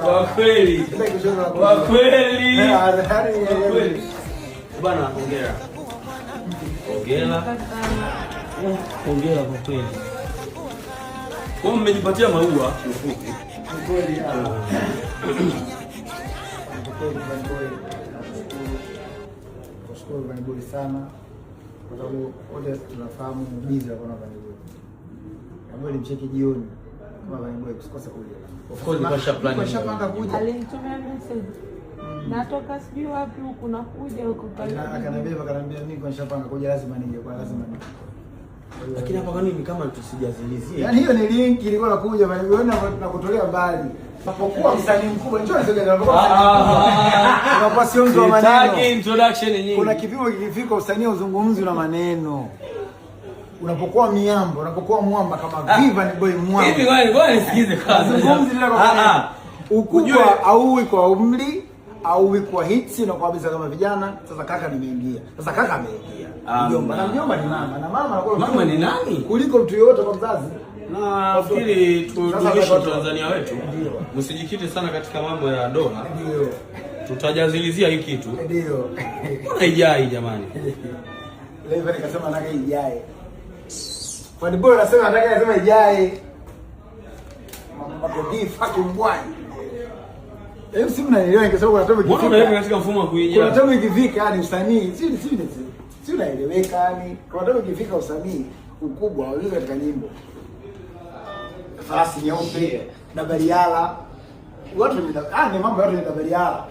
Kwa kweli. Kwa kweli. Bwana hongera. Hongera. Hongera kwa kweli. Kwa mmejipatia maua kiufupi. Kweli. Nashukuru Vanny Boy sana kwa sababu wote tunafahamu bizi kwa Vanny Boy. Kama nilimcheki jioni kama Vanny Boy kusikose kuja. Of course kwa shapanga kuja. Alinitumia message. Natoka sijui wapi huko nakuja huko pale. Akaniambia mimi kwa shapanga kuja lazima nije kwa lazima nije. Lakini hapa kwa nini kama tusijazilizie? Yaani hiyo ni link ilikuwa nakuja Vanny Boy na kutolea mbali. Unapokuwa msanii mkubwa njoo nisogeze unakuwa sio mtu wa maneno. Sitaki introduction nyingi. Kuna kipimo kikifika usanii uzungumzi na maneno. Unapokuwa miambo, unapokuwa mwamba kama Vanny Boy mwamba. Hivi ngoja nisikize kwanza. Uzungumzi bila kwa ukubwa au kwa umri au kwa hits na kwa kabisa kama vijana. Sasa kaka nimeingia. Sasa kaka ameingia. Mjomba ni mama na mama anakuwa mama ni nani? Kuliko mtu yote kwa mzazi. Na nafikiri tudumishe Tanzania wetu. Msijikite sana katika mambo ya ndoa. Ndio. Tutajazilizia hii kitu. Ndio. Haijai jamani. Leo nikasema nataka ijae. Vanny Boy anasema nataka anasema ijae. Mama bodi fucking boy. Hebu simu naelewa ningesema kuna tabu ikifika. Mbona unaweka katika mfumo wa kuijaa? Kuna tabu ikifika yani usanii, si unaeleweka yani. Kuna tabu ikifika usanii ukubwa ulio katika nyimbo. Farasi nyeupe, Dabariala. Watu ni mambo yote ni Dabariala.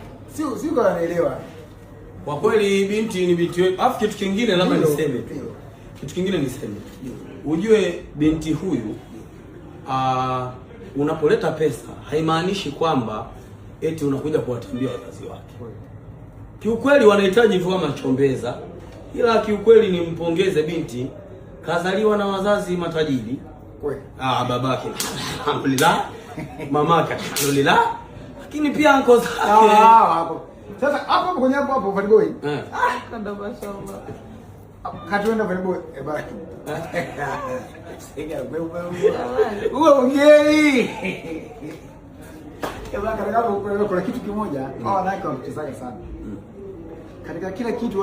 Si kwa naelewa. Kwa kweli binti ni binti wetu. Alafu kitu kingine labda niseme. Kitu kingine niseme. Ujue binti huyu unapoleta pesa haimaanishi kwamba eti unakuja kuwatambia wazazi wake. Kiukweli wanahitaji hivyo kama chombeza. Ila kiukweli nimpongeze binti kazaliwa na wazazi matajiri. Kweli. Babake alhamdulillah, mamake alhamdulillah, lakini pia anko zake. Sasa hapo kwenye hapo Vanny Boy. Kada mashallah. Katuenda Vanny Boy baki. Sega wewe ongei. Kama kuna kitu kimoja, wanawake wanachezaka sana. Katika kila kitu